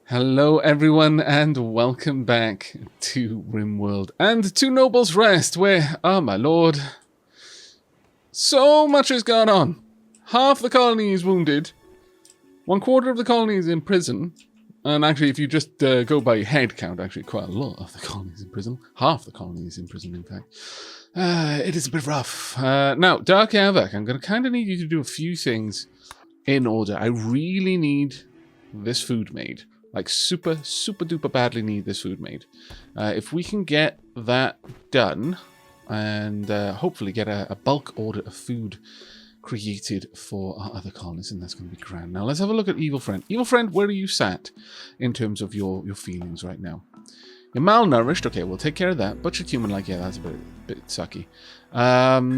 Hello everyone and welcome back to Rimworld and to Noble's Rest where, oh my lord, so much has gone on. Half the colony is wounded, 1/4 of the colony is in prison, and actually if you just go by head count, actually quite a lot of the colony is in prison. Half the colony is in prison in fact. It is a bit rough. Now, Dark Aavak, I'm going to kind of need you to do a few things in order. I really need this food made. Like super duper badly need this food made. If we can get that done and hopefully get a bulk order of food created for our other colonists, and that's going to be grand. Now let's have a look at Evil Friend. Evil Friend, where are you sat in terms of your feelings right now? You're malnourished. Okay, we'll take care of that. Butchered human, like, yeah, that's a bit sucky.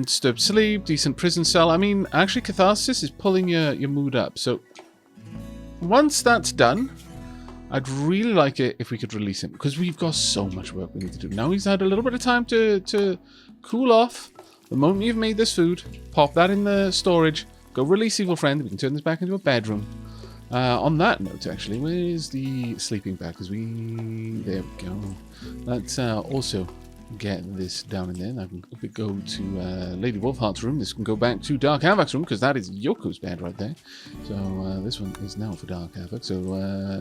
Disturbed sleep, decent prison cell. I mean, actually catharsis is pulling your mood up. So once that's done, I'd really like it if we could release him, because we've got so much work we need to do. Now he's had a little bit of time to cool off. The moment you've made this food, pop that in the storage, go release Evil Friend. We can turn this back into a bedroom. On that note, actually, where's the sleeping bag? Because there we go. Let's also get this down in there. Now we could go to Lady Wolfheart's room. This can go back to Dark Aavak's room, because that is Yoko's bed right there. So this one is now for Dark Aavak. So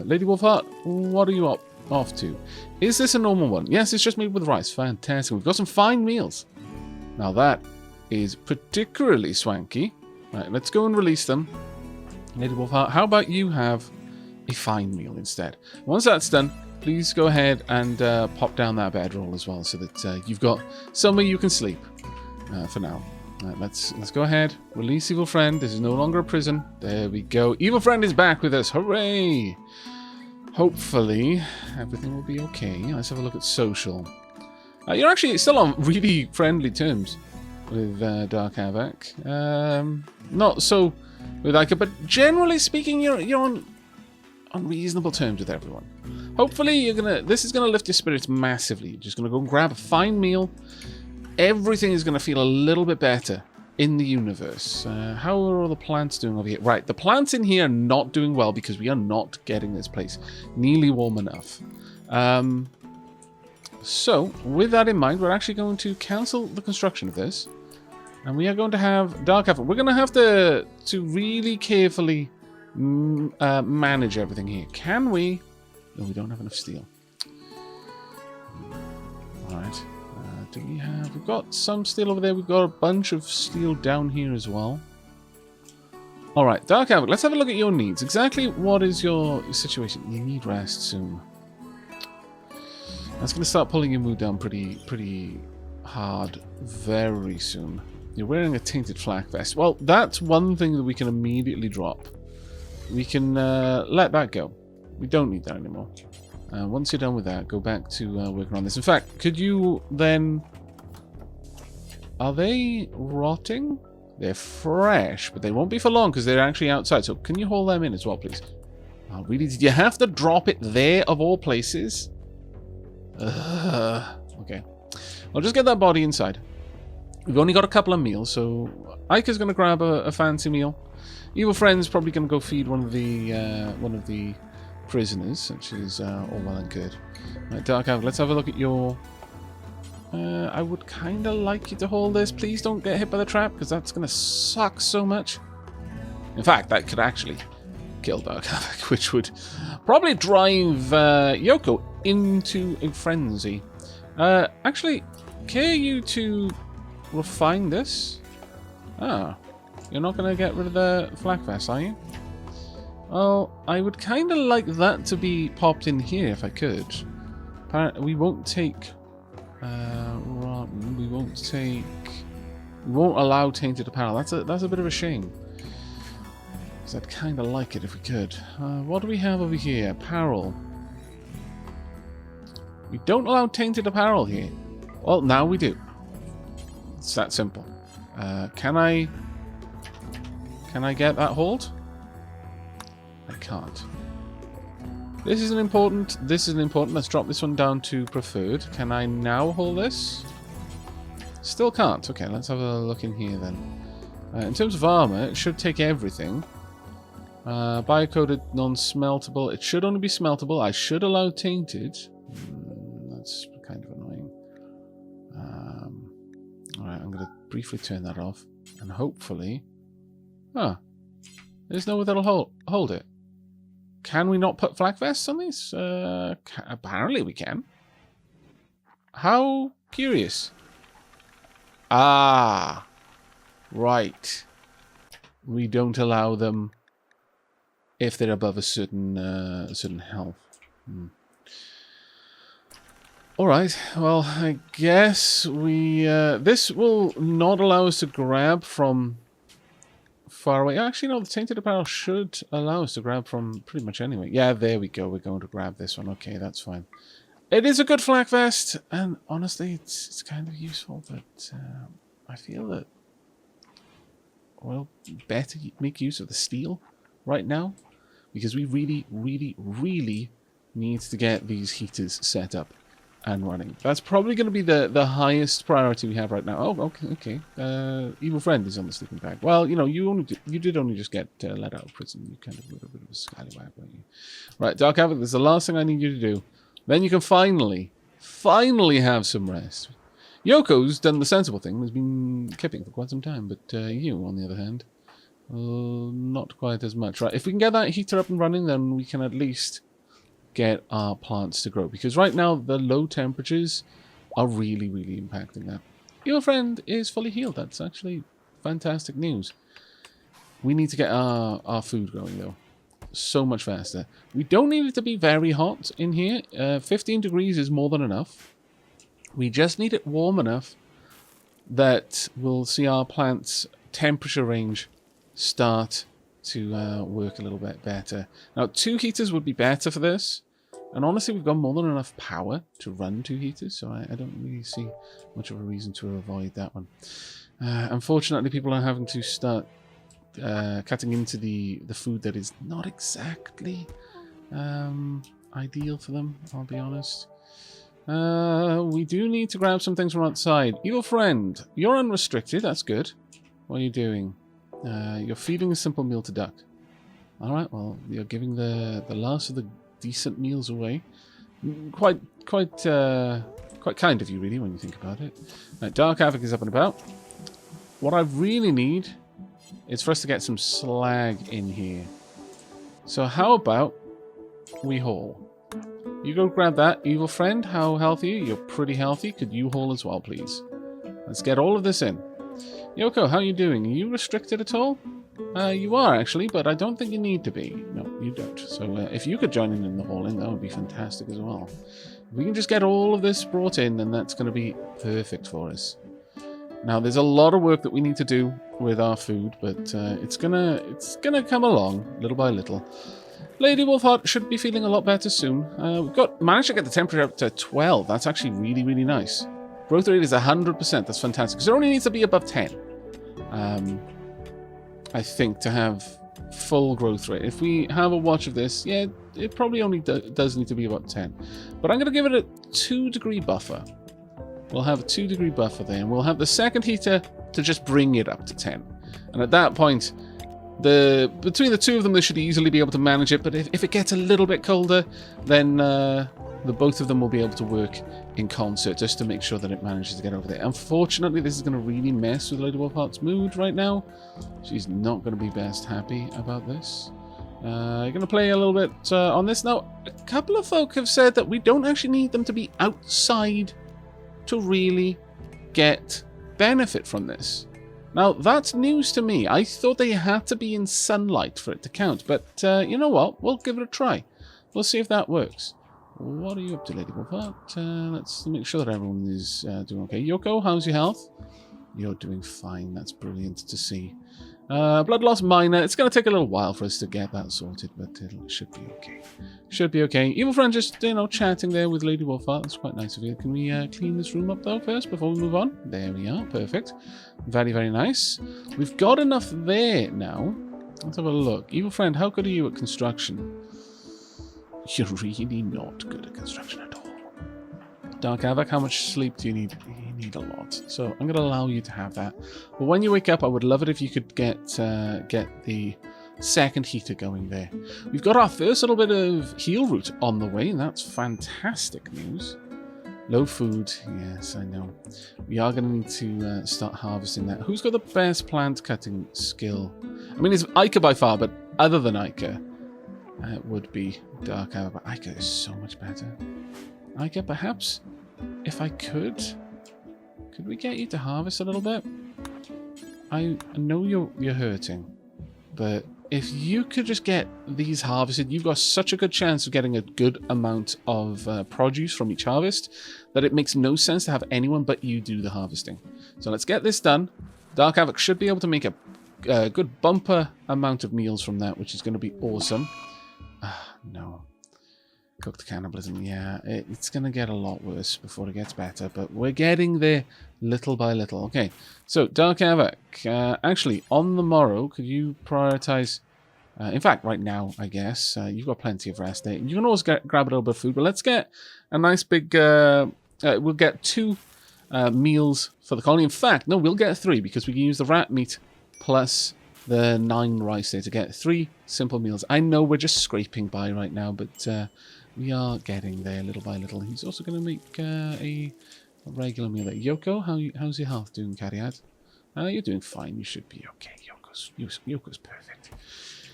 Lady Wolfheart, what are you off to? Is this a normal one? Yes, it's just made with rice. Fantastic. We've got some fine meals. Now that is particularly swanky. Right, let's go and release them. Lady Wolfheart, how about you have a fine meal instead? Once that's done, please go ahead and pop down that bedroll as well, so that you've got somewhere you can sleep for now. Right, let's go ahead, release Evil Friend. This is no longer a prison. There we go. Evil Friend is back with us. Hooray! Hopefully everything will be okay. Let's have a look at social. You're actually still on really friendly terms with Dark Aavak. Not so with Ica, but generally speaking, you're on reasonable terms with everyone. Hopefully this is gonna lift your spirits massively. You're just gonna go and grab a fine meal. Everything is gonna feel a little bit better in the universe. How are all the plants doing over here? Right, the plants in here are not doing well because we are not getting this place nearly warm enough. So with that in mind, we're actually going to cancel the construction of this, and we are going to have Dark Aavak. We're going to have to really carefully manage everything here. Can we? No, we don't have enough steel. Alright. Do we have... We've got some steel over there. We've got a bunch of steel down here as well. Alright, Dark Aavak, let's have a look at your needs. Exactly what is your situation? You need rest soon. That's going to start pulling your mood down pretty hard very soon. You're wearing a tainted flak vest. Well, that's one thing that we can immediately drop. We can let that go. We don't need that anymore. Once you're done with that, go back to working on this. In fact, could you then... Are they rotting? They're fresh, but they won't be for long because they're actually outside. So can you haul them in as well, please? Oh, really? Did you have to drop it there of all places? Okay. I'll just get that body inside. We've only got a couple of meals, so Ica's going to grab a fancy meal. Evil Friend's probably going to go feed one of the prisoners, which is all well and good. Right, Dark Aavak, let's have a look at your... I would kind of like you to hold this. Please don't get hit by the trap, because that's going to suck so much. In fact, that could actually kill Dark Aavak, which would probably drive Yoko into a frenzy. Actually, care you to refine this? Ah, you're not going to get rid of the flak vest, are you? Well, I would kind of like that to be popped in here if I could. Apparently, we won't take rotten. We won't allow tainted apparel. That's a bit of a shame. Because I'd kind of like it if we could. What do we have over here? Apparel. We don't allow tainted apparel here. Well, now we do. It's that simple. Can I get that hold? I can't. This isn't important. This isn't important. Let's drop this one down to preferred. Can I now hold this? Still can't. Okay, let's have a look in here then. In terms of armor, it should take everything. Biocoded, non-smeltable. It should only be smeltable. I should allow tainted. That's kind of annoying. Alright, I'm going to briefly turn that off. And hopefully... Huh. There's nowhere that'll hold it. Can we not put flak vests on these? Apparently we can. How curious. Ah. Right. We don't allow them if they're above a certain health. Alright, well, I guess we... this will not allow us to grab from far away. Actually, no, the Tainted Apparel should allow us to grab from pretty much anywhere. Yeah, there we go. We're going to grab this one. Okay, that's fine. It is a good flak vest, and honestly, it's kind of useful, but I feel that we'll better make use of the steel right now, because we really, really, really need to get these heaters set up and running. That's probably going to be the highest priority we have right now. Oh, okay. Evil friend is on the sleeping bag. Well, you know, you did only just get let out of prison. You kind of were a bit of a scallywag, weren't you? Right, Dark Aavak, this is the last thing I need you to do. Then you can finally have some rest. Yoko's done the sensible thing. Has been kipping for quite some time, but you, on the other hand, not quite as much. Right, if we can get that heater up and running, then we can at least get our plants to grow, because right now the low temperatures are really, really impacting that. Your friend is fully healed. That's actually fantastic news. We need to get our food growing though, so much faster. We don't need it to be very hot in here. 15 degrees is more than enough. We just need it warm enough that we'll see our plants' temperature range start to work a little bit better. Now, 2 heaters would be better for this. And honestly, we've got more than enough power to run 2 heaters, so I don't really see much of a reason to avoid that one. Unfortunately, people are having to start cutting into the food that is not exactly ideal for them, I'll be honest. We do need to grab some things from outside. Evil friend, you're unrestricted, that's good. What are you doing? You're feeding a simple meal to duck. Alright, well, you're giving the last of the decent meals away. Quite kind of you, really, when you think about it. Right, Dark Aavak is up and about. What I really need is for us to get some slag in here. So how about we haul? You go grab that. Evil friend, how healthy are you? You're pretty healthy. Could you haul as well, please? Let's get all of this in. Yoko, how are you doing? Are you restricted at all? You are, actually, but I don't think you need to be. No, you don't. So if you could join in the hauling, that would be fantastic as well. If we can just get all of this brought in, then that's going to be perfect for us. Now, there's a lot of work that we need to do with our food, but it's gonna come along little by little. Lady Wolfheart should be feeling a lot better soon. We've managed to get the temperature up to 12. That's actually really, really nice. Growth rate is 100%. That's fantastic. Because it only needs to be above 10. I think, to have full growth rate. If we have a watch of this, yeah, it probably only does need to be about 10. But I'm going to give it a 2-degree buffer. We'll have a 2-degree buffer there, and we'll have the second heater to just bring it up to 10. And at that point, between the two of them, they should easily be able to manage it. But if it gets a little bit colder, then the both of them will be able to work in concert just to make sure that it manages to get over there. Unfortunately, this is going to really mess with Lady Wolfheart's mood right now. She's not going to be best happy about this. You're going to play a little bit on this. Now, a couple of folk have said that we don't actually need them to be outside to really get benefit from this. Now, that's news to me. I thought they had to be in sunlight for it to count. But you know what? We'll give it a try. We'll see if that works. What are you up to, Lady Wolfheart? Let's make sure that everyone is doing okay. Yoko, how's your health? You're doing fine. That's brilliant to see. Blood loss minor. It's going to take a little while for us to get that sorted, but it should be okay. Should be okay. Evil friend just, chatting there with Lady Wolfheart. That's quite nice of you. Can we clean this room up, though, first, before we move on? There we are. Perfect. Very, very nice. We've got enough there now. Let's have a look. Evil friend, how good are you at construction? You're really not good at construction at all. Dark Aavak, how much sleep do you need? You need a lot. So I'm going to allow you to have that. But when you wake up, I would love it if you could get the second heater going there. We've got our first little bit of heal route on the way, and that's fantastic news. Low food, yes, I know. We are going to need to start harvesting that. Who's got the best plant cutting skill? I mean, it's Ica by far, but other than Ica, it would be Dark Aavak. But Ica is so much better. Ica, perhaps, if I could we get you to harvest a little bit? I know you're hurting, but if you could just get these harvested, you've got such a good chance of getting a good amount of produce from each harvest that it makes no sense to have anyone but you do the harvesting. So let's get this done. Dark Aavak should be able to make a good bumper amount of meals from that, which is going to be awesome. No. Cooked cannibalism, yeah. It's going to get a lot worse before it gets better, but we're getting there little by little. Okay, so Dark Aavak, actually, on the morrow, could you prioritize... in fact, right now, I guess, you've got plenty of rest there. You can always grab a little bit of food, but let's get a nice big... we'll get 2 meals for the colony. In fact, no, we'll get 3, because we can use the rat meat plus the 9 rice there to get 3 simple meals. I know we're just scraping by right now, but... we are getting there little by little. He's also going to make a regular meal there. Yoko, how's your health doing, Cariad? You're doing fine. You should be okay. Yoko's perfect.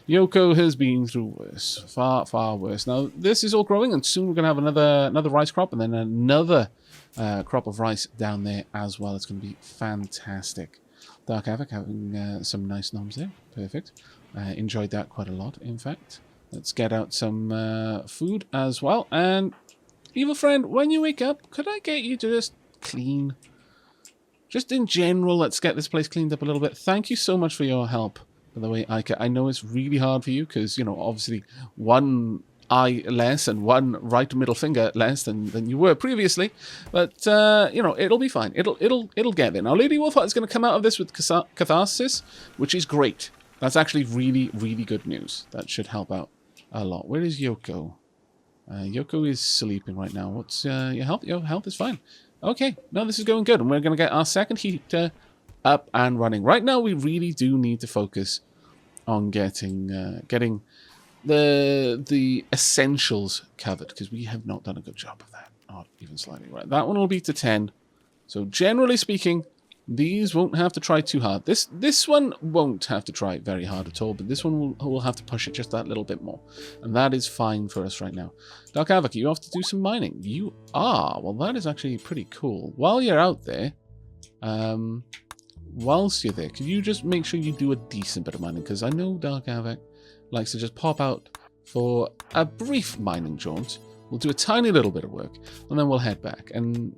Yoko has been through worse. Far, far worse. Now, this is all growing, and soon we're going to have another rice crop, and then another crop of rice down there as well. It's going to be fantastic. Dark Aavak having some nice noms there. Perfect. Enjoyed that quite a lot, in fact. Let's get out some food as well. And, evil friend, when you wake up, could I get you to just clean? Just in general, let's get this place cleaned up a little bit. Thank you so much for your help, by the way, Ica. I know it's really hard for you because, you know, obviously one eye less and one right middle finger less than you were previously. But, you know, it'll be fine. It'll get there. Now, Lady Wolfheart is going to come out of this with catharsis, which is great. That's actually really, really good news. That should help out a lot. Where is Yoko? Yoko is sleeping right now. What's your health? Your health is fine. Okay, no, this is going good. And we're going to get our second heater up and running. Right now, we really do need to focus on getting the essentials covered, because we have not done a good job of that. Not even slightly. Right, that one will be to 10. So generally speaking, these won't have to try too hard. This one won't have to try very hard at all, but this one will have to push it just that little bit more. And that is fine for us right now. Dark Aavak, you have to do some mining. You are. Well, that is actually pretty cool. While you're out there, whilst you're there, could you just make sure you do a decent bit of mining? Because I know Dark Aavak likes to just pop out for a brief mining jaunt. We'll do a tiny little bit of work, and then we'll head back. And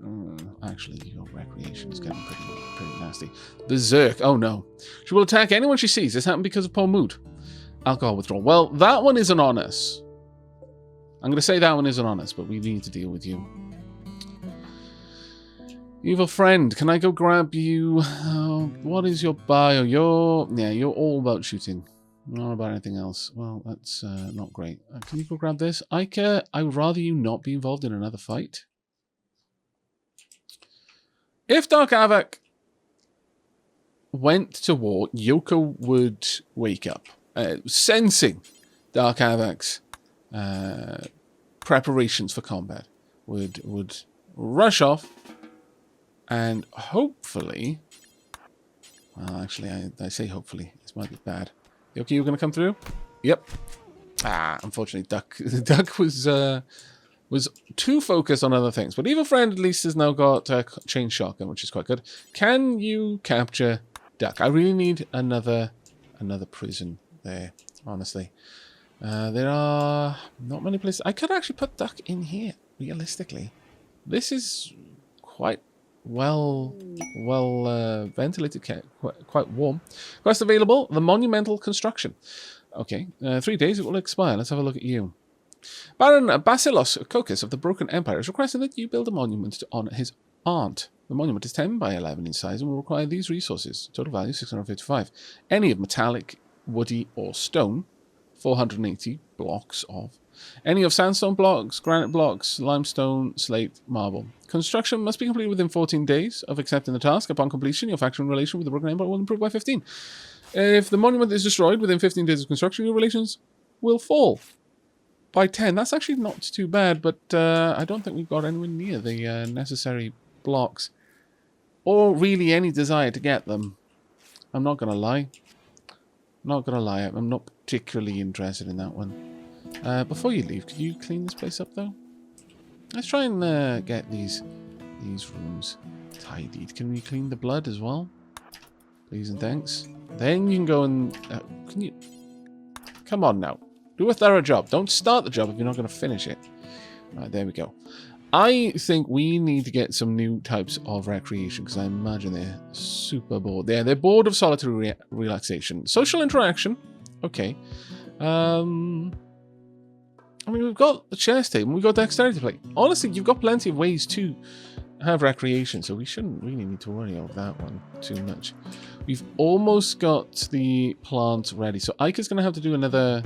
actually, your recreation is getting pretty nasty. Berserk. Oh no. She will attack anyone she sees. This happened because of poor mood. Alcohol withdrawal. Well, that one isn't on us. I'm going to say that one isn't on us, but we need to deal with you. Evil friend, can I go grab you? What is your bio? You're all about shooting. Not about anything else. Well, that's not great. Can you go grab this? Ica, I would rather you not be involved in another fight. If Dark Aavak went to war, Yoko would wake up. Sensing Dark Aavak's preparations for combat, would rush off and hopefully... Well, actually, I say hopefully. This might be bad. Okay, you're going to come through? Yep. Unfortunately, Duck was too focused on other things. But Evil Friend at least has now got a chain shotgun, which is quite good. Can you capture Duck? I really need another prison there, honestly. There are not many places. I could actually put Duck in here, realistically. This is quite well ventilated, quite warm. Quest available, the monumental construction. Okay, 3 days, it will expire. Let's have a look at you. Baron Basilos Kokis of the Broken Empire is requesting that you build a monument to honor his aunt. The monument is 10 by 11 in size and will require these resources. Total value 655. Any of metallic, woody, or stone. 480 blocks of. Any of sandstone blocks, granite blocks, limestone, slate, marble. Construction must be completed within 14 days of accepting the task. Upon completion, your factory relation with the Broken Empire will improve by 15. If the monument is destroyed within 15 days of construction, your relations will fall by 10. That's actually not too bad, but I don't think we've got anywhere near the necessary blocks. Or really any desire to get them. I'm not going to lie. I'm not particularly interested in that one. Before you leave, could you clean this place up, though? Let's try and get these rooms tidied. Can we clean the blood as well? Please and thanks. Then you can go and... can you... Come on now. Do a thorough job. Don't start the job if you're not going to finish it. Right, there we go. I think we need to get some new types of recreation, because I imagine they're super bored. They're bored of solitary relaxation. Social interaction. Okay. I mean, we've got the chess table, we've got dexterity play. Honestly, you've got plenty of ways to have recreation, so we shouldn't really need to worry about that one too much. We've almost got the plants ready, so Ika's going to have to do another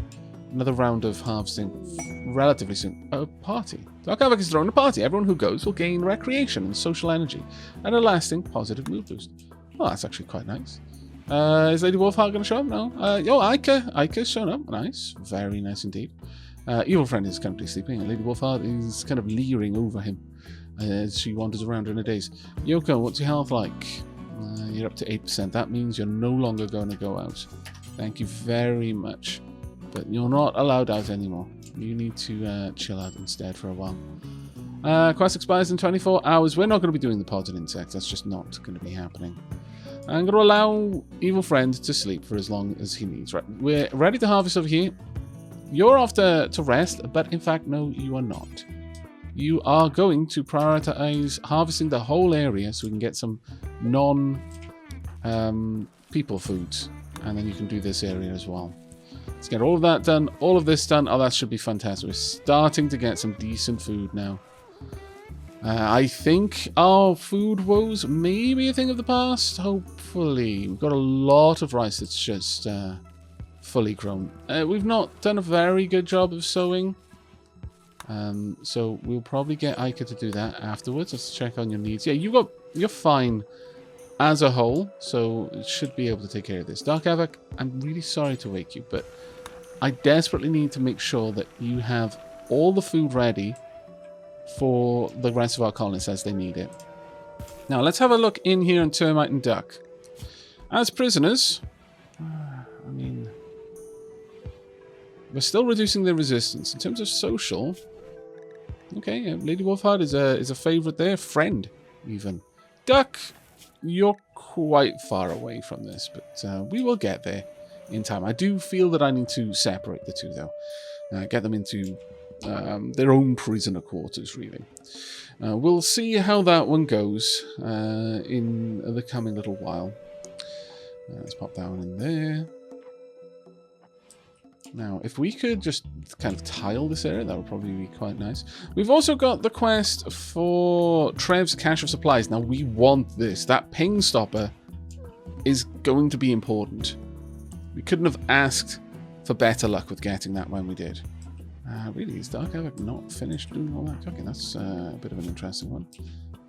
round of harvesting relatively soon. A party. Dark Aavak is throwing a party. Everyone who goes will gain recreation and social energy and a lasting positive mood boost. Oh, that's actually quite nice. Is Lady Wolfheart going to show up? No. Ika's shown up. Nice. Very nice indeed. Evil Friend is currently sleeping, and Lady Wolfheart is kind of leering over him as she wanders around in a daze. Yoko, what's your health like? You're up to 8%. That means you're no longer going to go out. Thank you very much. But you're not allowed out anymore. You need to chill out instead for a while. Quest expires in 24 hours. We're not going to be doing the pods and insects. That's just not going to be happening. I'm going to allow Evil Friend to sleep for as long as he needs. Right, we're ready to harvest over here. You're off to rest, but in fact, no, you are not. You are going to prioritize harvesting the whole area so we can get some non-people foods. And then you can do this area as well. Let's get all of that done, all of this done. Oh, that should be fantastic. We're starting to get some decent food now. I think our food woes may be a thing of the past. Hopefully. We've got a lot of rice that's just fully grown. We've not done a very good job of sowing. So we'll probably get Ika to do that afterwards. Let's check on your needs. Yeah, you're fine as a whole, so it should be able to take care of this. Dark Aavak, I'm really sorry to wake you, but I desperately need to make sure that you have all the food ready for the rest of our colonists as they need it. Now, let's have a look in here on Termite and Duck. As prisoners, I mean, we're still reducing their resistance. In terms of social, okay, yeah, Lady Wolfheart is a favourite there. Friend, even. Duck, you're quite far away from this, but we will get there in time. I do feel that I need to separate the two, though. Get them into their own prisoner quarters, really. We'll see how that one goes in the coming little while. Let's pop that one in there. Now, if we could just kind of tile this area, that would probably be quite nice. We've also got the quest for Trev's Cache of Supplies. Now, we want this. That ping stopper is going to be important. We couldn't have asked for better luck with getting that when we did. Really, is Dark Aavak not finished doing all that cooking? That's a bit of an interesting one.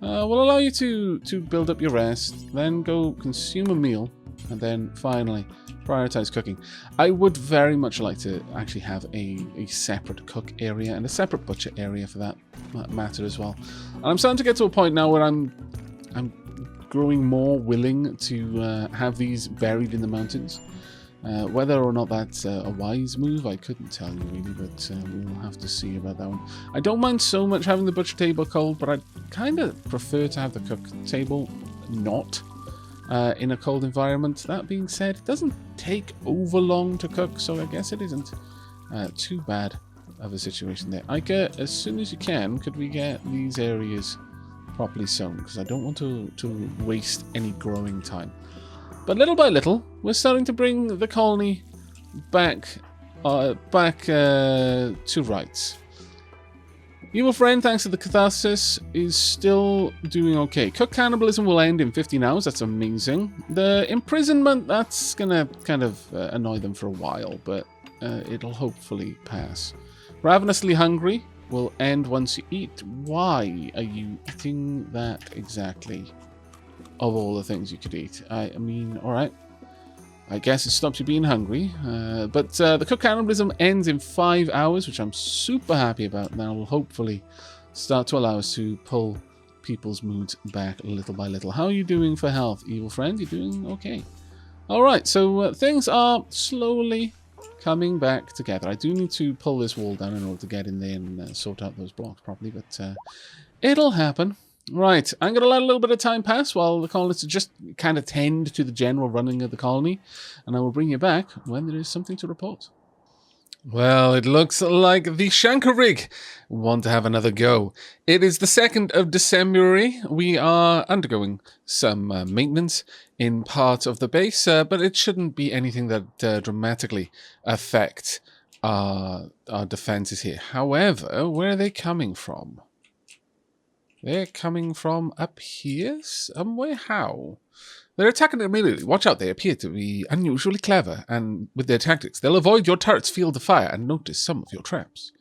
We'll allow you to build up your rest, then go consume a meal, and then finally prioritize cooking. I would very much like to actually have a separate cook area and a separate butcher area for that matter as well. And I'm starting to get to a point now where I'm growing more willing to have these buried in the mountains. Whether or not that's a wise move, I couldn't tell you really, but we'll have to see about that one. I don't mind so much having the butcher table cold, but I kind of prefer to have the cook table not in a cold environment. That being said, it doesn't take over long to cook, so I guess it isn't too bad of a situation there. Ika, as soon as you can, could we get these areas properly sown? Because I don't want to waste any growing time. But little by little, we're starting to bring the colony back to rights. Evil Friend, thanks to the catharsis, is still doing okay. Cook cannibalism will end in 15 hours. That's amazing. The imprisonment, that's going to kind of annoy them for a while, but it'll hopefully pass. Ravenously hungry will end once you eat. Why are you eating that exactly? Of all the things you could eat. I mean, alright. I guess it stops you being hungry. But the cook cannibalism ends in 5 hours, which I'm super happy about. And that will hopefully start to allow us to pull people's moods back little by little. How are you doing for health, evil friend? You're doing okay. Alright, so things are slowly coming back together. I do need to pull this wall down in order to get in there and sort out those blocks properly, but it'll happen. Right, I'm going to let a little bit of time pass while the colonists just kind of tend to the general running of the colony, and I will bring you back when there is something to report. Well, it looks like the Shanker rig want to have another go. It is the 2nd of December. We are undergoing some maintenance in part of the base, but it shouldn't be anything that dramatically affects our defenses here. However, where are they coming from? They're coming from up here? Somewhere? How? They're attacking immediately. Watch out, they appear to be unusually clever, and with their tactics, they'll avoid your turret's field of fire and notice some of your traps.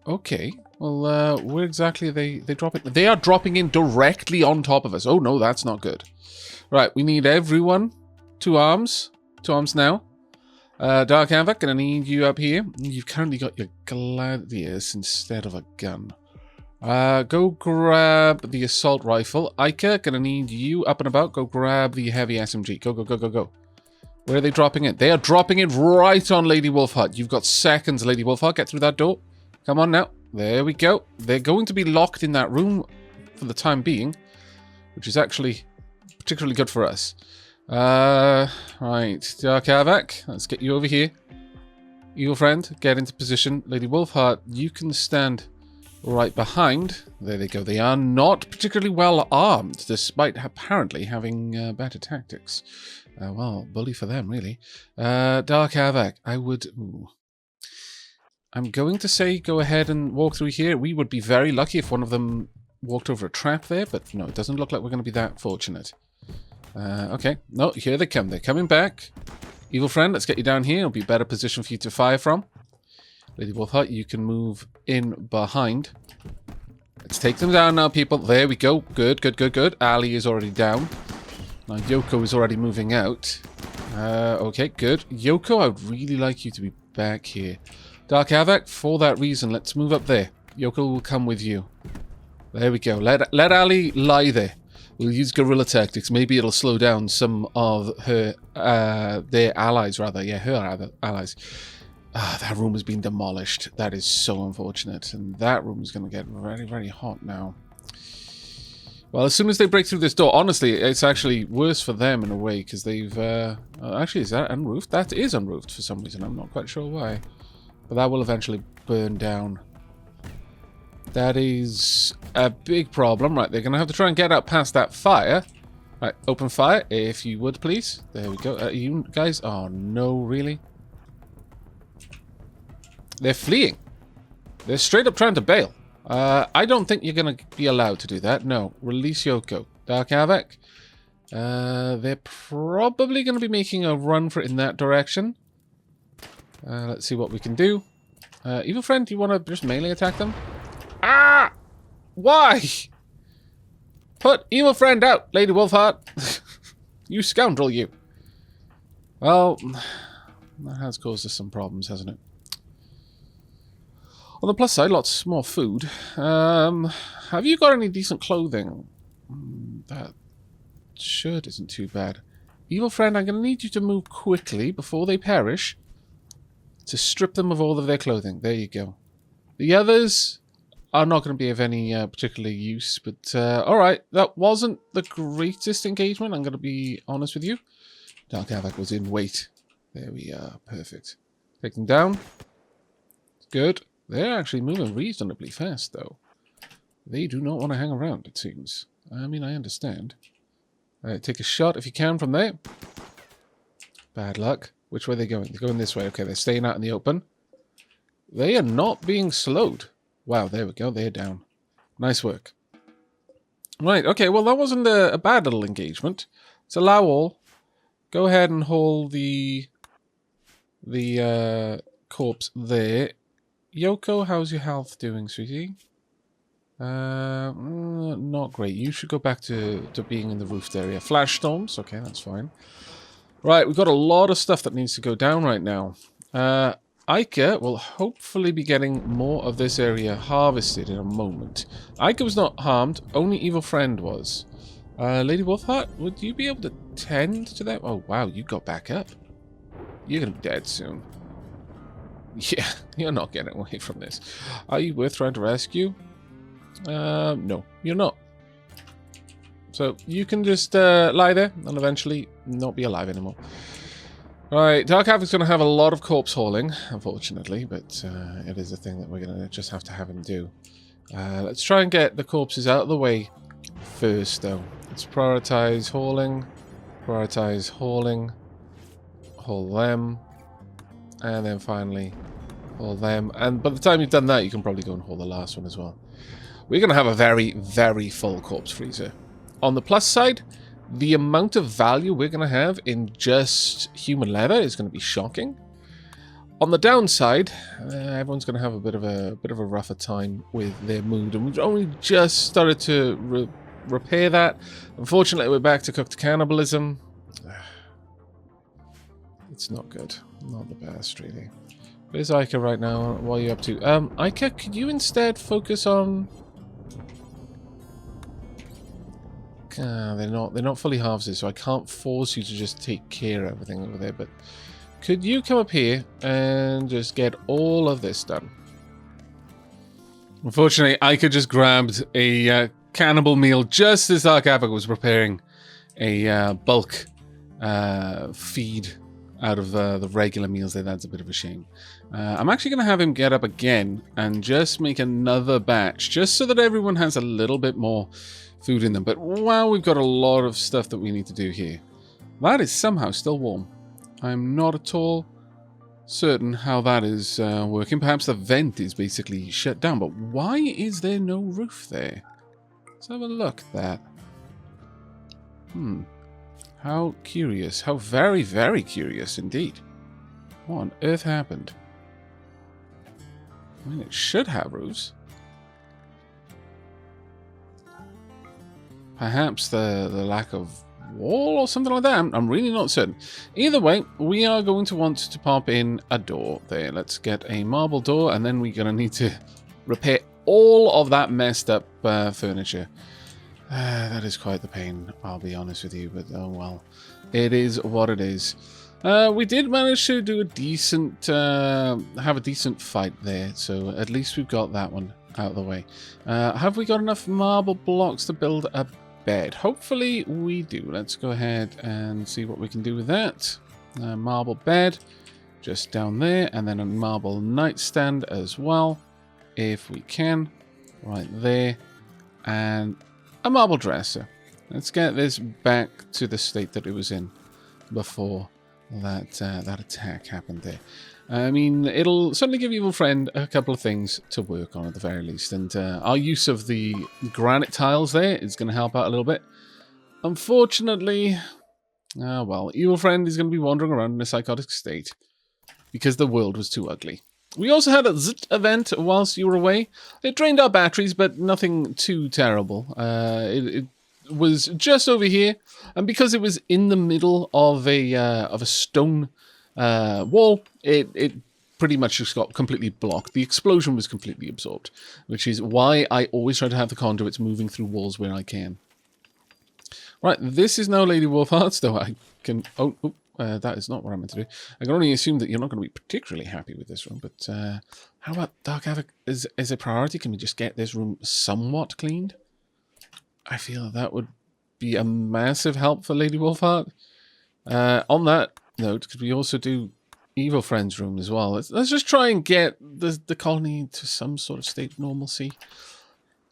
Okay, well, where exactly are they dropping? They are dropping in directly on top of us. Oh no, that's not good. Right, we need everyone. 2 arms. 2 arms now. Dark Aavak, gonna need you up here. You've currently got your gladius instead of a gun. Go grab the assault rifle. Ica, gonna need you up and about. Go grab the heavy SMG. Go, go, go, go, go. Where are they dropping it? They are dropping it right on Lady Wolfheart. You've got seconds, Lady Wolfheart. Get through that door. Come on now. There we go. They're going to be locked in that room for the time being, which is actually particularly good for us. Right. Dark Aavak, let's get you over here. Evil friend, get into position. Lady Wolfheart, you can stand right behind. There they go. They are not particularly well armed, despite apparently having better tactics. Well, bully for them, really. Dark Aavak, I would... Ooh. I'm going to say go ahead and walk through here. We would be very lucky if one of them walked over a trap there, but no, it doesn't look like we're going to be that fortunate. Okay. No, here they come. They're coming back. Evil friend, let's get you down here. It'll be a better position for you to fire from. Lady Wolfheart, you can move in behind. Let's take them down now, people. There we go. Good, good, good, good. Ali is already down. Now, Yoko is already moving out. Okay, good. Yoko, I would really like you to be back here. Dark Aavak, for that reason, let's move up there. Yoko will come with you. There we go. Let Ali lie there. We'll use guerrilla tactics. Maybe it'll slow down some of her, their allies, rather. Yeah, her allies. That room has been demolished. That is so unfortunate. And that room is going to get very, very hot now. Well, as soon as they break through this door, honestly, it's actually worse for them in a way, because they've... actually, is that unroofed? That is unroofed for some reason. I'm not quite sure why. But that will eventually burn down. That is a big problem. Right, they're going to have to try and get out past that fire. Right, open fire, if you would, please. There we go. You guys... Oh, no, really? They're fleeing. They're straight up trying to bail. I don't think you're going to be allowed to do that. No. Release Yoko. Dark Aavak. They're probably going to be making a run for it in that direction. Let's see what we can do. Evil friend, do you want to just melee attack them? Ah! Why? Put evil friend out, Lady Wolfheart. You scoundrel, you. Well, that has caused us some problems, hasn't it? On the plus side, lots more food. Have you got any decent clothing? That shirt isn't too bad. Evil friend, I'm going to need you to move quickly before they perish to strip them of all of their clothing. There you go. The others are not going to be of any particular use, but alright, that wasn't the greatest engagement, I'm going to be honest with you. Dark Aavak was in wait. There we are. Perfect. Take them down. Good. They're actually moving reasonably fast, though. They do not want to hang around, it seems. I mean, I understand. Take a shot if you can from there. Bad luck. Which way are they going? They're going this way. Okay, they're staying out in the open. They are not being slowed. Wow, there we go. They're down. Nice work. Right, okay, well, that wasn't a bad little engagement. Let's allow all. Go ahead and hold the corpse there. Yoko, how's your health doing, sweetie? Not great. You should go back to being in the roofed area. Flash storms? Okay, that's fine. Right, we've got a lot of stuff that needs to go down right now. Ica will hopefully be getting more of this area harvested in a moment. Ica was not harmed, only Evil Friend was. Lady Wolfheart, would you be able to tend to that? Oh, wow, you got back up. You're gonna be dead soon. Yeah, you're not getting away from this. Are you worth trying to rescue? No, you're not. So you can just lie there and eventually not be alive anymore. Right, Dark Aavak's going to have a lot of corpse hauling, unfortunately, but it is a thing that we're going to just have to have him do. Let's try and get the corpses out of the way first, though. Let's prioritize hauling, haul them, and then finally haul them. And by the time you've done that, you can probably go and haul the last one as well. We're going to have a very, very full corpse freezer. On the plus side, the amount of value we're going to have in just human leather is going to be shocking. On the downside, everyone's going to have a bit of a rougher time with their mood, and we've only just started to repair that. Unfortunately, we're back to cooked cannibalism. It's not good. Not the best, really. Where's Ica right now? What are you up to? Ica, could you instead focus on... they're not fully harvested, so I can't force you to just take care of everything over there, but could you come up here and just get all of this done? Unfortunately, Ica just grabbed a cannibal meal just as Dark Aavak was preparing a bulk feed out of the regular meals there. That's a bit of a shame. I'm actually going to have him get up again and just make another batch, just so that everyone has a little bit more food in them. But wow, we've got a lot of stuff that we need to do here. That is somehow still warm. I'm not at all certain how that is working. Perhaps the vent is basically shut down, but why is there no roof there? Let's have a look at that. How curious. How very, very curious indeed. What on earth happened? I mean, it should have roofs. Perhaps the lack of wall or something like that. I'm really not certain. Either way, we are going to want to pop in a door there. Let's get a marble door, and then we're going to need to repair all of that messed up furniture. That is quite the pain, I'll be honest with you, but oh well. It is what it is. We did manage to do a decent, have a decent fight there, so at least we've got that one out of the way. Have we got enough marble blocks to build a bed? Hopefully we do. Let's go ahead and see what we can do with that. Marble bed, just down there, and then a marble nightstand as well, if we can, right there, and a marble dresser. Let's get this back to the state that it was in before that that attack happened there. I mean, it'll certainly give Evil Friend a couple of things to work on at the very least, and our use of the granite tiles there is going to help out a little bit. Unfortunately, well, Evil Friend is going to be wandering around in a psychotic state because the world was too ugly. We also had a ZT event whilst you were away. It drained our batteries, but nothing too terrible. It was just over here, and because it was in the middle of a stone wall, it pretty much just got completely blocked. The explosion was completely absorbed, which is why I always try to have the conduits moving through walls where I can. Right, this is now Lady Wolfheart, though I can... that is not what I meant to do. I can only assume that you're not going to be particularly happy with this room, but how about Dark Aavak as a priority? Can we just get this room somewhat cleaned? I feel that would be a massive help for Lady Wolfheart. On that note, could we also do Evil Friend's room as well? Let's just try and get the colony to some sort of state of normalcy.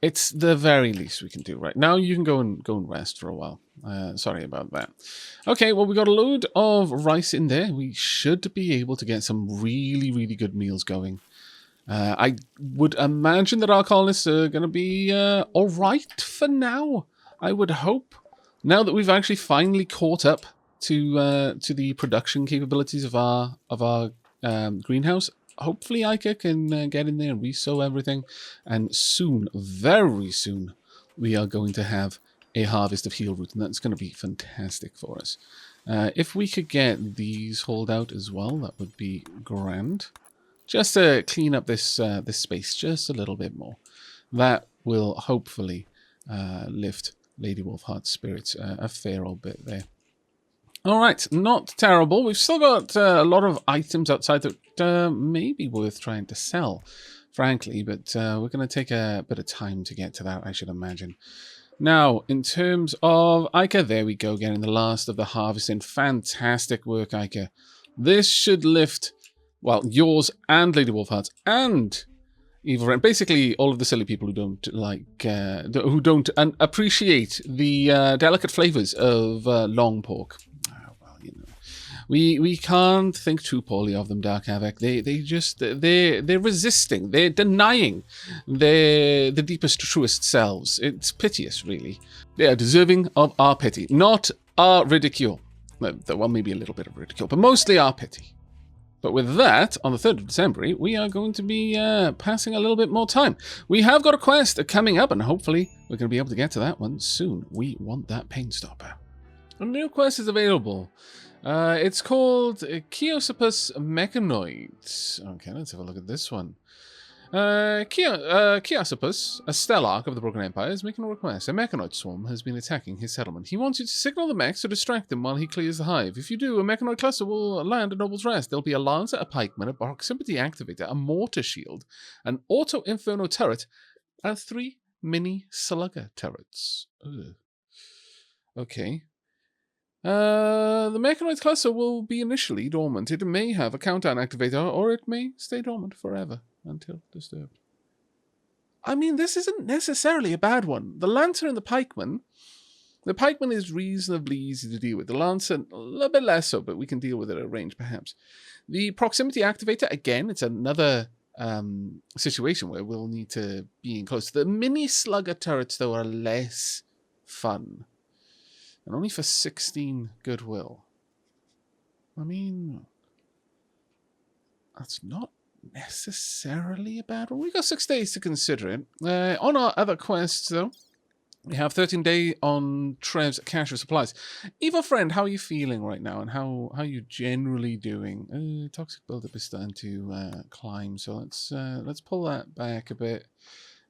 It's the very least we can do right now. You can go and rest for a while. Sorry about that. Okay, well, we got a load of rice in there. We should be able to get some really, really good meals going. I would imagine that our colonists are going to be all right for now. I would hope. Now that we've actually finally caught up to the production capabilities of our greenhouse, hopefully Ica can get in there and resow everything, and soon, very soon, we are going to have a harvest of heal root, and that's going to be fantastic for us. If we could get these hauled out as well, that would be grand. Just to clean up this this space just a little bit more. That will hopefully lift Lady Wolfheart's spirits a fair old bit there. All right, not terrible. We've still got a lot of items outside that may be worth trying to sell, frankly, but we're going to take a bit of time to get to that, I should imagine. Now, in terms of Ica, there we go, getting the last of the harvesting. Fantastic work, Ica. This should lift, well, yours and Lady Wolfheart's and Evil Ren. Basically, all of the silly people who don't like, who don't appreciate the delicate flavors of long pork. Well, you know, we can't think too poorly of them, Dark Aavak. They're resisting. They're denying the deepest, truest selves. It's piteous, really. They are deserving of our pity, not our ridicule. Well, maybe a little bit of ridicule, but mostly our pity. But with that, on the 3rd of December, we are going to be passing a little bit more time. We have got a quest coming up, and hopefully we're going to be able to get to that one soon. We want that pain stopper. A new quest is available. It's called Keosipus Mechanoids. Okay, let's have a look at this one. Keosipus, a stellarch of the Broken Empire, is making a request. A mechanoid swarm has been attacking his settlement. He wants you to signal the mechs to distract them while he clears the hive. If you do, a mechanoid cluster will land at Noble's Rest. There'll be a lancer, a pikeman, a proximity activator, a mortar shield, an auto-inferno turret, and 3 mini slugger turrets. Ugh. Okay. The mechanoid cluster will be initially dormant. It may have a countdown activator, or it may stay dormant forever until disturbed. I mean, this isn't necessarily a bad one. The Lancer and the Pikeman is reasonably easy to deal with. The Lancer, a little bit less so, but we can deal with it at range, perhaps. The proximity activator, again, it's another situation where we'll need to be in close. The mini slugger turrets, though, are less fun. And only for 16 goodwill. I mean, that's not necessarily a bad one. We've got 6 days to consider it. On our other quests, though, we have 13 day on Trev's cache of supplies. Evil Friend, how are you feeling right now? And how are you generally doing? Toxic buildup is starting to climb, so let's pull that back a bit.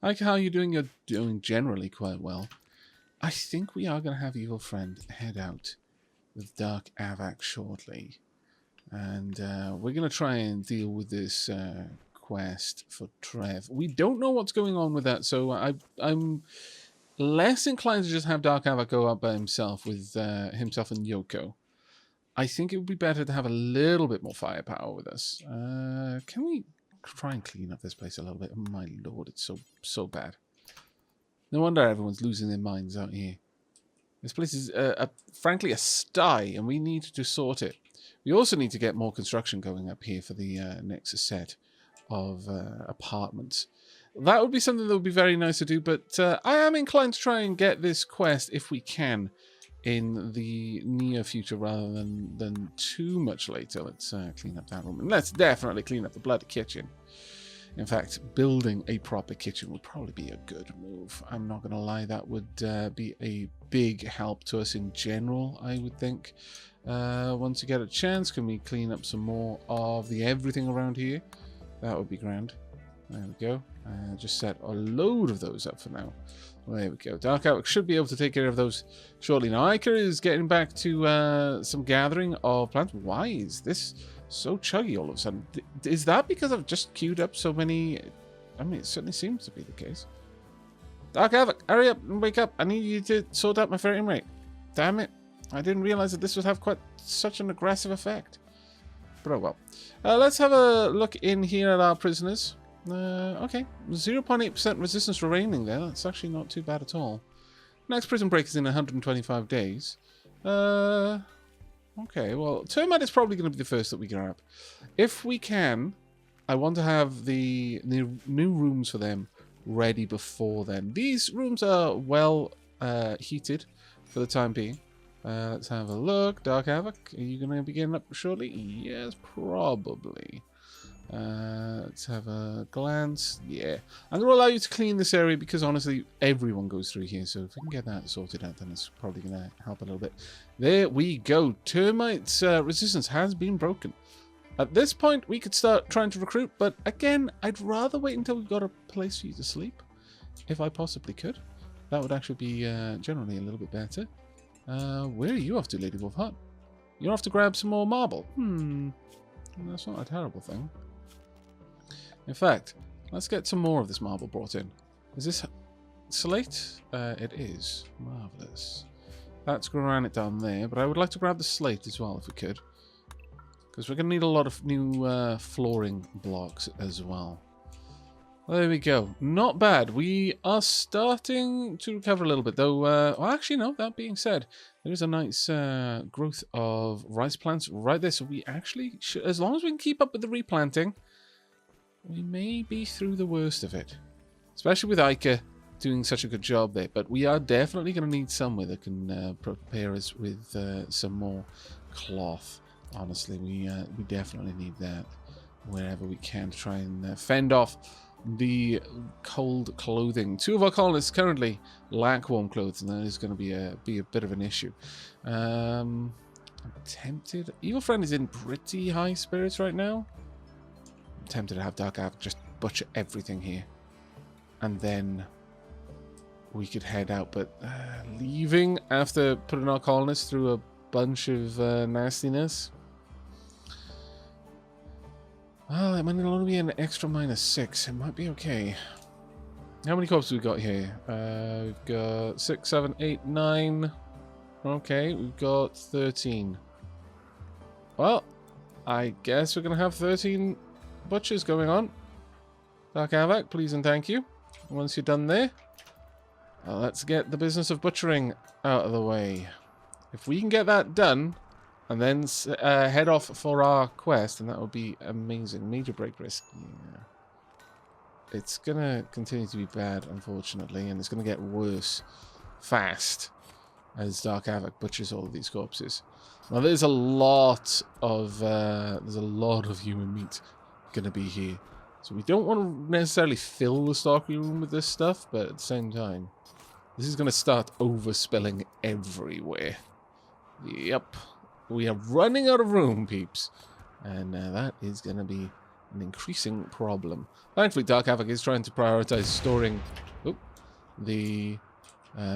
I like how you're doing. You're doing generally quite well. I think we are going to have Evil Friend head out with Dark Aavak shortly. And we're going to try and deal with this quest for Trev. We don't know what's going on with that, so I'm less inclined to just have Dark Aavak go out by himself with himself and Yoko. I think it would be better to have a little bit more firepower with us. Can we try and clean up this place a little bit? Oh my lord, it's so bad. No wonder everyone's losing their minds out here. This place is, frankly, a sty, and we need to sort it. We also need to get more construction going up here for the next set of apartments. That would be something that would be very nice to do, but I am inclined to try and get this quest, if we can, in the near future rather than too much later. Let's clean up that room. And let's definitely clean up the bloody kitchen. In fact, building a proper kitchen would probably be a good move. I'm not going to lie, that would be a big help to us in general, I would think. Once you get a chance, can we clean up some more of the everything around here? That would be grand. There we go. Just set a load of those up for now. There we go. Dark Aavak should be able to take care of those shortly. Now, Ica is getting back to some gathering of plants. Why is this so chuggy all of a sudden? Is that because I've just queued up so many? I mean, it certainly seems to be the case. Dark Aavak, hurry up and wake up. I need you to sort out my frame rate. Damn it. I didn't realize that this would have quite such an aggressive effect. But oh well. Let's have a look in here at our prisoners. Okay, 0.8% resistance remaining there. That's actually not too bad at all. Next prison break is in 125 days. Okay, well, Termite is probably going to be the first that we grab. If we can, I want to have the new rooms for them ready before then. These rooms are well heated for the time being. Let's have a look. Dark Aavak, are you going to be getting up shortly? Yes, probably. Let's have a glance. Yeah. I'm going to allow you to clean this area because, honestly, everyone goes through here. So if we can get that sorted out, then it's probably going to help a little bit. There we go. Termites resistance has been broken. At this point, we could start trying to recruit. But, again, I'd rather wait until we've got a place for you to sleep. If I possibly could. That would actually be generally a little bit better. Where are you off to, Lady Wolfheart? You're off to grab some more marble. That's not a terrible thing. In fact, let's get some more of this marble brought in. Is this slate? It is. Marvellous. That's granite down there, but I would like to grab the slate as well if we could. Because we're going to need a lot of new flooring blocks as well. There we go. Not bad. We are starting to recover a little bit, though. Well, actually, no. That being said, there is a nice growth of rice plants right there. So we actually should, as long as we can keep up with the replanting, we may be through the worst of it. Especially with Ica doing such a good job there. But we are definitely going to need somewhere that can prepare us with some more cloth. Honestly, we definitely need that wherever we can to try and fend off the cold clothing. Two of our colonists currently lack warm clothes, and that is going to be a bit of an issue. I'm tempted. Evil Friend is in pretty high spirits right now. I'm tempted to have Dark Aavak just butcher everything here, and then we could head out. But leaving after putting our colonists through a bunch of nastiness. Well, it might only be an extra -6. It might be okay. How many corpses have we got here? We've got 6, 7, 8, 9. Okay, we've got 13. Well, I guess we're going to have 13 butchers going on. Dark Aavak, please and thank you. Once you're done there, let's get the business of butchering out of the way. If we can get that done, and then head off for our quest, and that would be amazing. Major break risk. Yeah. It's going to continue to be bad, unfortunately, and it's going to get worse fast as Dark Aavak butchers all of these corpses. Now, there's a lot of human meat going to be here. So we don't want to necessarily fill the stockroom with this stuff, but at the same time, this is going to start overspilling everywhere. Yep. We are running out of room, peeps. And that is going to be an increasing problem. Thankfully, Dark Aavak is trying to prioritize storing the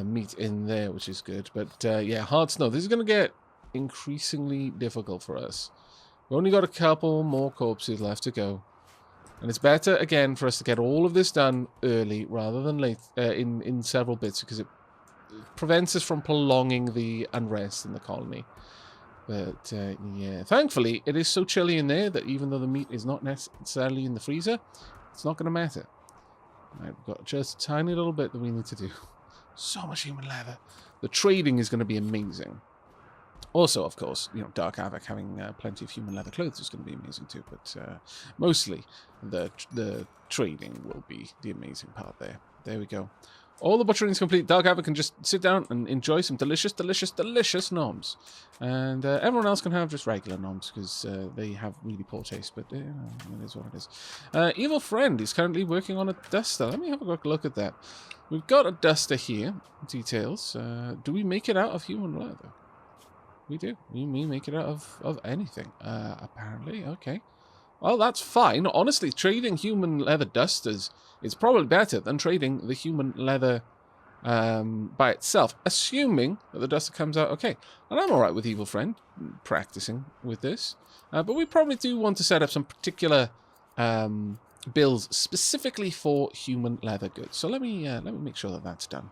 meat in there, which is good. But yeah, hard snow. This is going to get increasingly difficult for us. We've only got a couple more corpses left to go. And it's better, again, for us to get all of this done early rather than late in several bits, because it prevents us from prolonging the unrest in the colony. But, yeah, thankfully, it is so chilly in there that even though the meat is not necessarily in the freezer, it's not going to matter. Right, we've got just a tiny little bit that we need to do. So much human leather. The trading is going to be amazing. Also, of course, you know, Dark Aavak having plenty of human leather clothes is going to be amazing too. But mostly, the trading will be the amazing part there. There we go. All the butchering is complete. Dark Aavak can just sit down and enjoy some delicious, delicious, delicious noms. And everyone else can have just regular noms because they have really poor taste. But it is what it is. Evil Friend is currently working on a duster. Let me have a quick look at that. We've got a duster here. Details. Do we make it out of human leather? We do. We make it out of anything. Apparently. Okay. Well, that's fine. Honestly, trading human leather dusters is probably better than trading the human leather by itself, assuming that the duster comes out okay. And I'm alright with Evil Friend practicing with this. But we probably do want to set up some particular builds specifically for human leather goods. So let me make sure that that's done.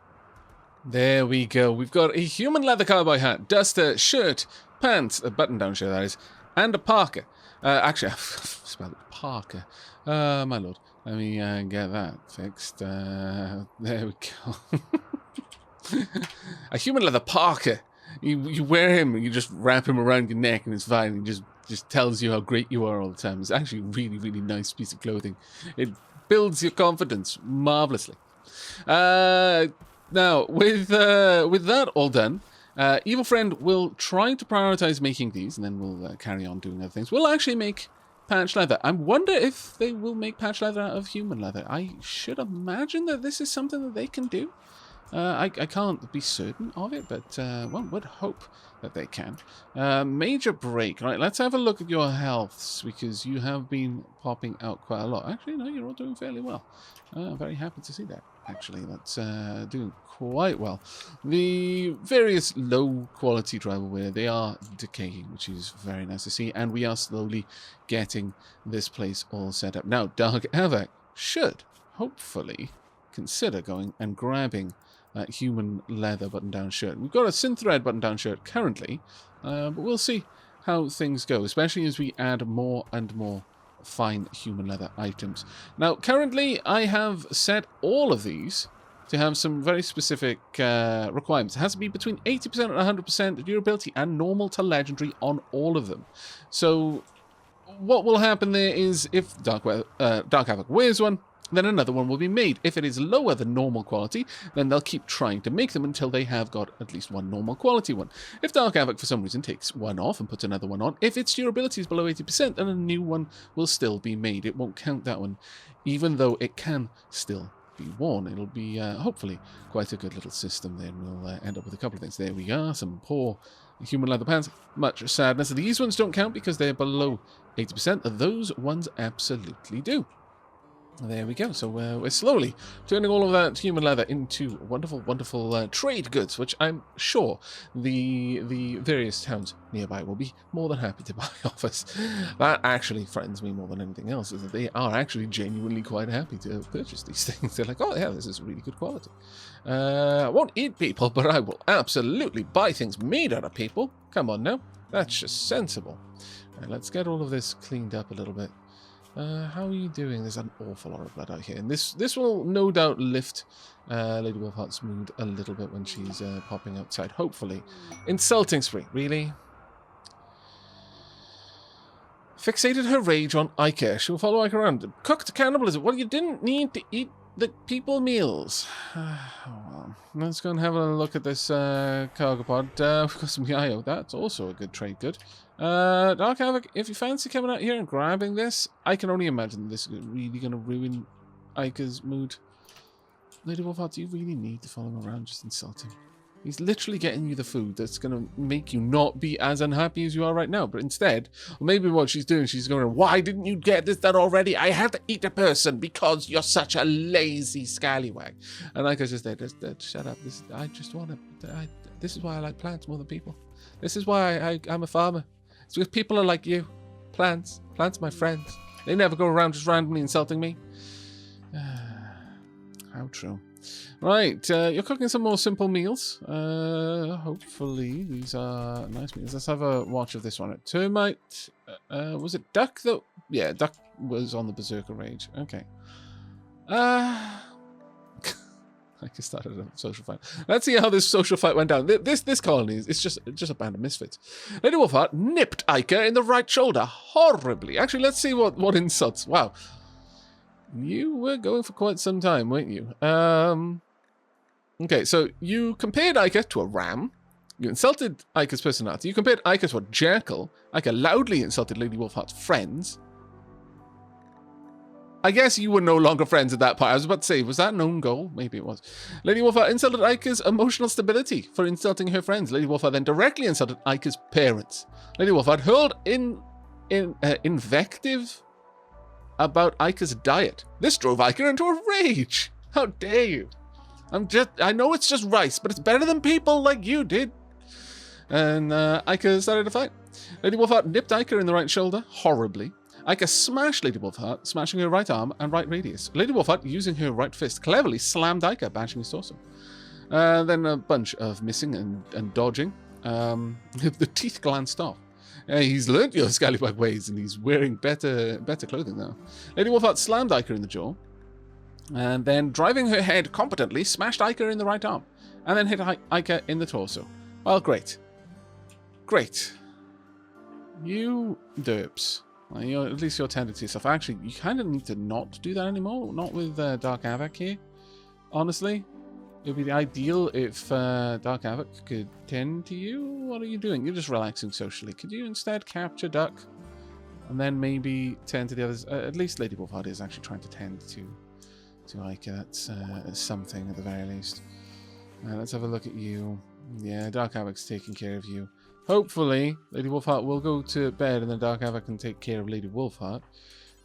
There we go. We've got a human leather cowboy hat, duster, shirt, pants, a button-down shirt that is, and a parka. Actually, I've spelled it Parker. My lord. Let me get that fixed. There we go. A human leather parka. You wear him and you just wrap him around your neck and it's fine. He just tells you how great you are all the time. It's actually a really, really nice piece of clothing. It builds your confidence marvelously. Now, with that all done, Evil Friend will try to prioritize making these, and then we'll carry on doing other things. We'll actually make patch leather. I wonder if they will make patch leather out of human leather. I should imagine that this is something that they can do. I can't be certain of it, but one would hope that they can. Major break. Right, let's have a look at your healths, because you have been popping out quite a lot. Actually, no, you're all doing fairly well. I'm very happy to see that, actually. That's doing quite well. The various low-quality tribalware, they are decaying, which is very nice to see, and we are slowly getting this place all set up. Now, Dark Aavak should, hopefully, consider going and grabbing that human leather button-down shirt. We've got a synthread button-down shirt currently, but we'll see how things go, especially as we add more and more fine human leather items. Now, currently, I have set all of these to have some very specific requirements. It has to be between 80% and 100% durability and normal to legendary on all of them. So, what will happen there is if Dark Aavak wears one, then another one will be made. If it is lower than normal quality, then they'll keep trying to make them until they have got at least one normal quality one. If Dark Aavak for some reason takes one off and puts another one on, if its durability is below 80%, then a new one will still be made. It won't count that one, even though it can still be worn. It'll be hopefully quite a good little system there, and we'll end up with a couple of things. There we are, some poor human leather pants. Much sadness. These ones don't count because they're below 80%. Those ones absolutely do. There we go. So we're slowly turning all of that human leather into wonderful, wonderful trade goods, which I'm sure the various towns nearby will be more than happy to buy off us. That actually frightens me more than anything else, is that they are actually genuinely quite happy to purchase these things. They're like, oh yeah, this is really good quality. I won't eat people, but I will absolutely buy things made out of people. Come on now. That's just sensible. Right, let's get all of this cleaned up a little bit. How are you doing? There's an awful lot of blood out here. And this will no doubt lift Lady Wolfheart's mood a little bit when she's popping outside, hopefully. Insulting spree, really? Fixated her rage on Ica. She'll follow Ica around. Cooked cannibalism. Well, you didn't need to eat the people meals. Oh, well. Let's go and have a look at this cargo pod. We've got some Yayo. That's also a good trade good. Dark Aavak, if you fancy coming out here and grabbing this, I can only imagine this is really going to ruin Ica's mood. Lady Wolfheart, do you really need to follow him around just insulting? He's literally getting you the food that's going to make you not be as unhappy as you are right now. But instead, or maybe what she's doing, she's going, why didn't you get this done already? I have to eat a person because you're such a lazy scallywag. And Ica's just there, shut up. I just want to, this is why I like plants more than people. This is why I'm a farmer. It's because people are like you. Plants. Plants are my friends. They never go around just randomly insulting me. How true. Right, you're cooking some more simple meals. Hopefully these are nice meals. Let's have a watch of this one. Termite. Was it Duck? Yeah, Duck was on the Berserker Rage. Okay. I just started a social fight. Let's see how this social fight went down. This colony is just a band of misfits. Lady Wolfheart nipped Ica in the right shoulder horribly. Actually, let's see what insults. Wow. You were going for quite some time, weren't you? Okay, so you compared Ica to a ram. You insulted Ica's personality. You compared Ica to a jackal. Ica loudly insulted Lady Wolfheart's friends. I guess you were no longer friends at that point. I was about to say, was that an own goal? Maybe it was. Lady Wolfheart insulted Ica's emotional stability for insulting her friends. Lady Wolfheart then directly insulted Ica's parents. Lady Wolfheart hurled invective about Ica's diet. This drove Ica into a rage. How dare you? I know it's just rice, but it's better than people like you did. And Ica started a fight. Lady Wolfheart nipped Ica in the right shoulder horribly. Ica smashed Lady Wolfheart, smashing her right arm and right radius. Lady Wolfheart, using her right fist, cleverly slammed Ica, bashing his torso. Then a bunch of missing and dodging. The teeth glanced off. He's learnt your scallywag ways, and he's wearing better clothing now. Lady Wolfheart slammed Ica in the jaw, and then, driving her head competently, smashed Ica in the right arm, and then hit Ica in the torso. Well, great. Great. You derps. Well, at least you're tended to yourself. Actually, you kind of need to not do that anymore. Not with Dark Aavak here. Honestly, it would be ideal if Dark Aavak could tend to you. What are you doing? You're just relaxing socially. Could you instead capture Duck? And then maybe tend to the others. At least Lady Wolfheart is actually trying to tend to Ica. That's something at the very least. Let's have a look at you. Yeah, Dark Aavak's taking care of you. Hopefully, Lady Wolfheart will go to bed and then Dark Aavak can take care of Lady Wolfheart.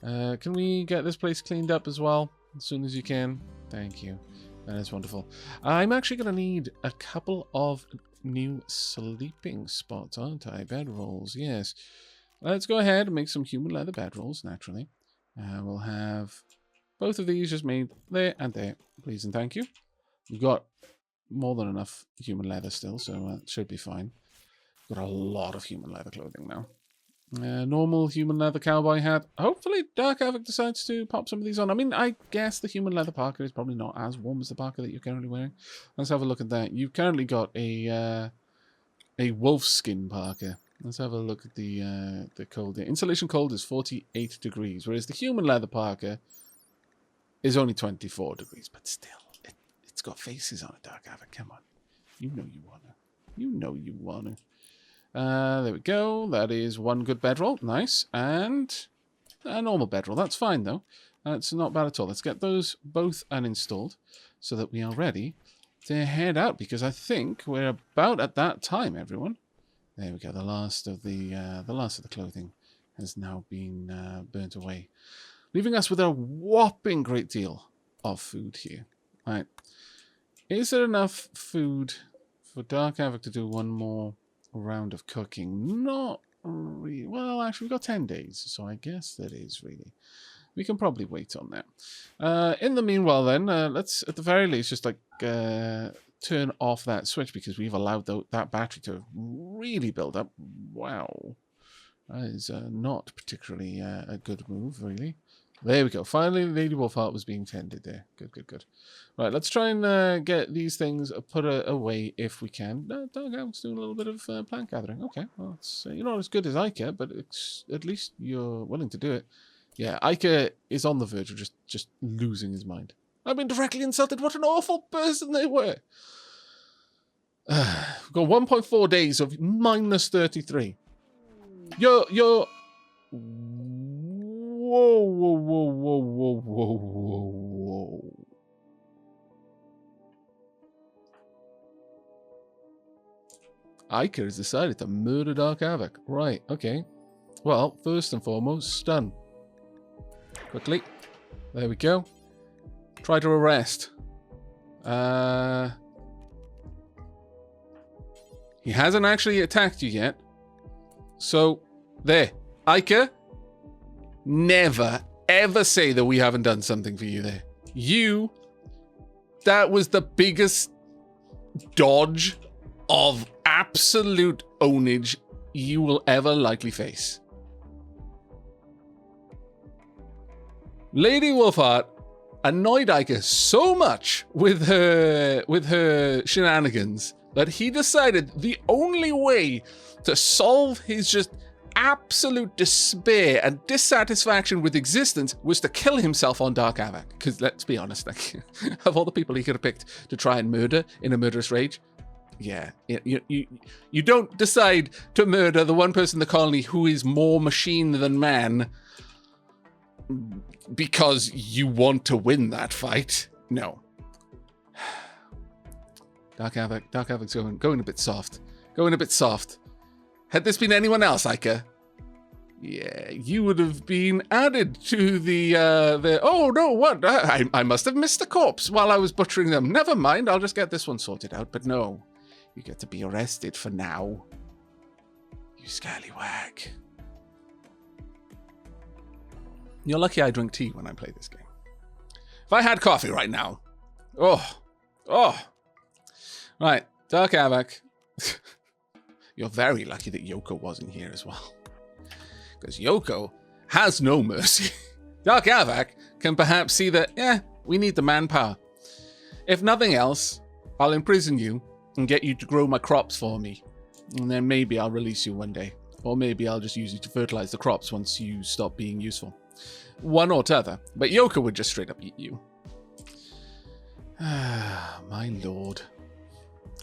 Can we get this place cleaned up as well? As soon as you can. Thank you. That is wonderful. I'm actually going to need a couple of new sleeping spots, aren't I? Bedrolls, yes. Let's go ahead and make some human leather bedrolls, naturally. We'll have both of these just made there and there. Please and thank you. We've got more than enough human leather still, so it should be fine. Got a lot of human leather clothing now. Normal human leather cowboy hat. Hopefully Dark Aavak decides to pop some of these on. I mean, I guess the human leather parka is probably not as warm as the parka that you're currently wearing. Let's have a look at that. You've currently got a wolf skin parka. Let's have a look at the cold. The insulation cold is 48 degrees, whereas the human leather parka is only 24 degrees. But still, it's got faces on it, Dark Aavak. Come on. You know you want to. You know you want to. There we go. That is one good bedroll. Nice. And a normal bedroll. That's fine, though. That's not bad at all. Let's get those both uninstalled so that we are ready to head out, because I think we're about at that time, everyone. There we go. The last of the clothing has now been burnt away, leaving us with a whopping great deal of food here. All right. Is there enough food for Dark Aavak to do one more round of cooking? Not really. Well, actually, we've got 10 days, so I guess that is really. We can probably wait on that. In the meanwhile, then, let's at the very least just like turn off that switch, because we've allowed that battery to really build up. Wow, that is not particularly a good move, really. There we go. Finally, Lady Wolfheart was being tended there. Good, good, good. Right, let's try and get these things put away if we can. Dark Aavak's doing a little bit of plant gathering. Okay, well, it's you're not as good as Ica, but it's, at least you're willing to do it. Yeah, Ica is on the verge of just losing his mind. I've been directly insulted. What an awful person they were. We've got 1.4 days of minus 33. You're... Whoa, whoa, whoa, whoa, whoa, whoa, whoa, whoa. Ica has decided to murder Dark Aavak. Right, okay. Well, first and foremost, stun. Quickly. There we go. Try to arrest. He hasn't actually attacked you yet. So, there. Ica, never, ever say that we haven't done something for you there. That was the biggest dodge of absolute ownage you will ever likely face. Lady Wolfheart annoyed Ica so much with her shenanigans that he decided the only way to solve his just absolute despair and dissatisfaction with existence was to kill himself on Dark Aavak. Because let's be honest, like, of all the people he could have picked to try and murder in a murderous rage, yeah, you don't decide to murder the one person in the colony who is more machine than man because you want to win that fight. No. Dark Aavak's going a bit soft. Going a bit soft. Had this been anyone else, Ica, yeah, you would have been added to the oh no, what? I must have missed a corpse while I was butchering them. Never mind, I'll just get this one sorted out. But no, you get to be arrested for now. You scallywag. You're lucky I drink tea when I play this game. If I had coffee right now, oh. Right, Dark Aavak. You're very lucky that Yoko wasn't here as well. Because Yoko has no mercy. Dark Aavak can perhaps see that, yeah, we need the manpower. If nothing else, I'll imprison you and get you to grow my crops for me. And then maybe I'll release you one day. Or maybe I'll just use you to fertilize the crops once you stop being useful. One or t'other. But Yoko would just straight up eat you. Ah, my lord.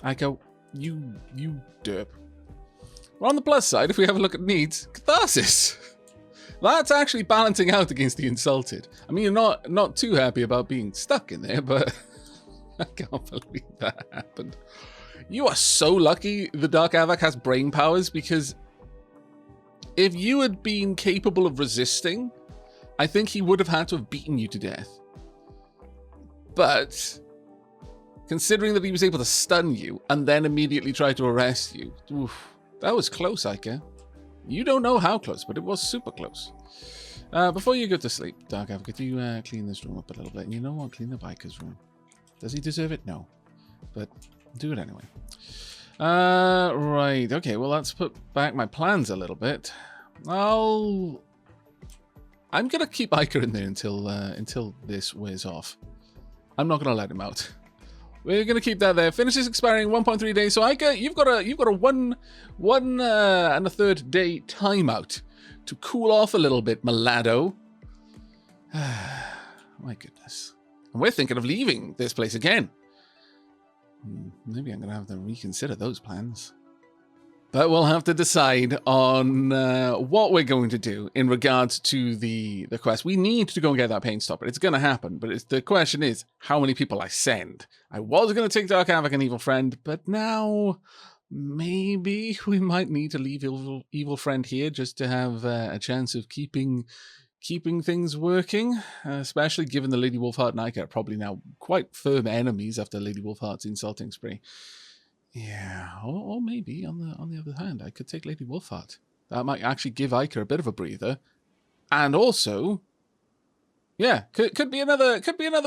I go, you derp. Well, on the plus side, if we have a look at needs, catharsis. That's actually balancing out against the insulted. I mean, you're not too happy about being stuck in there, but I can't believe that happened. You are so lucky the Dark Aavak has brain powers, because if you had been capable of resisting, I think he would have had to have beaten you to death. But considering that he was able to stun you and then immediately try to arrest you, oof, that was close, Ica. You don't know how close, but it was super close. Before you go to sleep, Dark Aavak, could you clean this room up a little bit? And you know what? Clean the biker's room. Does he deserve it? No. But do it anyway. Right. Okay, well, let's put back my plans a little bit. I'm going to keep Ica in there until this wears off. I'm not going to let him out. We're going to keep that there. Finishes expiring 1.3 days. So Ica, you've got a one and a third day timeout to cool off a little bit, Malado. My goodness. And we're thinking of leaving this place again. Maybe I'm going to have to reconsider those plans. But we'll have to decide on what we're going to do in regards to the quest. We need to go and get that pain stopper. It's going to happen, but the question is how many people I send. I was going to take Dark Aavak and Evil Friend, but now maybe we might need to leave Evil Friend here just to have a chance of keeping things working, especially given the Lady Wolfheart and Ica are probably now quite firm enemies after Lady Wolfheart's insulting spree. Yeah, or maybe on the other hand, I could take Lady Wolfheart. That might actually give Ica a bit of a breather, and also, yeah, could be another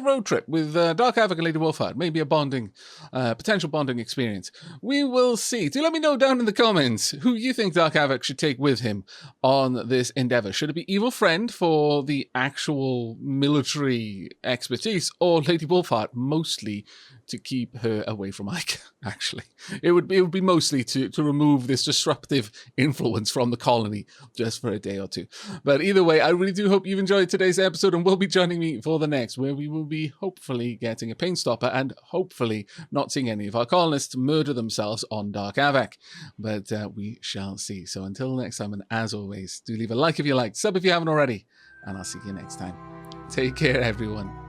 road trip with Dark Aavak and Lady Wolfheart. Maybe a potential bonding experience. We will see. Do let me know down in the comments who you think Dark Aavak should take with him on this endeavor. Should it be Evil Friend for the actual military expertise, or Lady Wolfheart mostly to keep her away from Ica? Actually, it would be mostly to remove this disruptive influence from the colony just for a day or two. But either way, I really do hope you've enjoyed today's episode and will be joining me for the next, where we will be hopefully getting a pain stopper and hopefully not seeing any of our colonists murder themselves on Dark Aavak. But we shall see. So until next time, and as always, do leave a like if you liked, sub if you haven't already, and I'll see you next time. Take care, everyone.